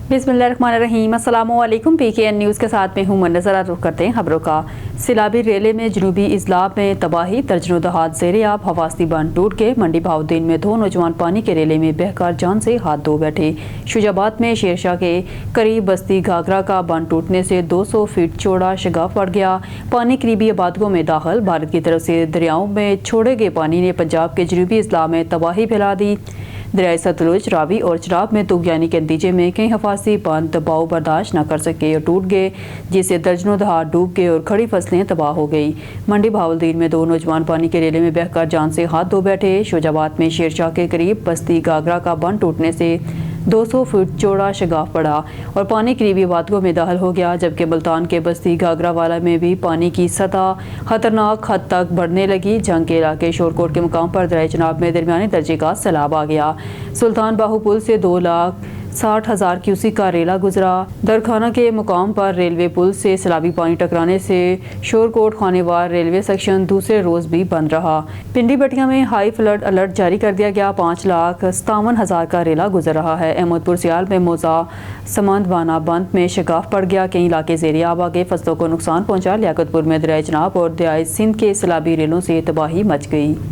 बिस्मिल्लाहिर्रहमानिर्रहीम। अस्सलामुअलैकुम। PKN news के साथ में हूँ मुन्नज़रा। रुख करते हैं खबरों का। सिलाबी रेले में जनूबी इजला में तबाही, दर्जनों दहात ज़ेर-ए-आब। हवास्ती बांध टूट के मंडी बहाउद्दीन में 2 नौजवान पानी के रेले में बहकर जान से हाथ धो बैठे। शुजाबाद में शेरशाह के करीब बस्ती घाघरा का बांध टूटने से 200 फीट चौड़ा शगाफ पड़ गया। पानी करीबी आबादियों में दाखिल। भारत की तरफ से दरियाओं में छोड़े गए पानी ने पंजाब के जनूबी इजला में तबाही फैला दी। दरियाए सतलुज, रावी और चराब में तुगयानी के नतीजे में कई हफासी बांध दबाव बर्दाश्त न कर सके और टूट गए, जिससे दर्जनों दहात डूब गए और खड़ी फसलें तबाह हो गई। मंडी बहाउद्दीन में 2 नौजवान पानी के रेले में बहकर जान से हाथ धो बैठे। शुजाबाद में शेरशाह के करीब बस्ती घाघरा का बांध टूटने से 200 फीट चौड़ा शगाफ पड़ा और पानी करीबी आबादियों में दाखिल हो गया, जबकि मुल्तान के बस्ती घाघरा वाला में भी पानी की सतह खतरनाक हद तक बढ़ने लगी। जंग के इलाके शोरकोट के मुकाम पर दरिया चनाब में दरमियानी दर्जे का सैलाब आ गया। सुल्तान बाहू पुल से 2,60,000 क्यूसिक का रेला गुजरा। दरखाना के मुकाम पर रेलवे पुल से सैलाबी पानी टकराने से शोरकोट खानेवार रेलवे सेक्शन दूसरे रोज भी बंद रहा। पिंडी बटिया में हाई फ्लड अलर्ट जारी कर दिया गया। 5,57,000 का रेला गुजर रहा है। अहमदपुर सियाल में मोजा समंदवाना बंद में शगाफ पड़ गया। कई इलाके ज़ेर-ए-आब आ गए। फसलों को नुकसान पहुंचा। लियाकतपुर में दरिया चनाब और दरिया सिंध के सैलाबी रेलों से तबाही मच गई।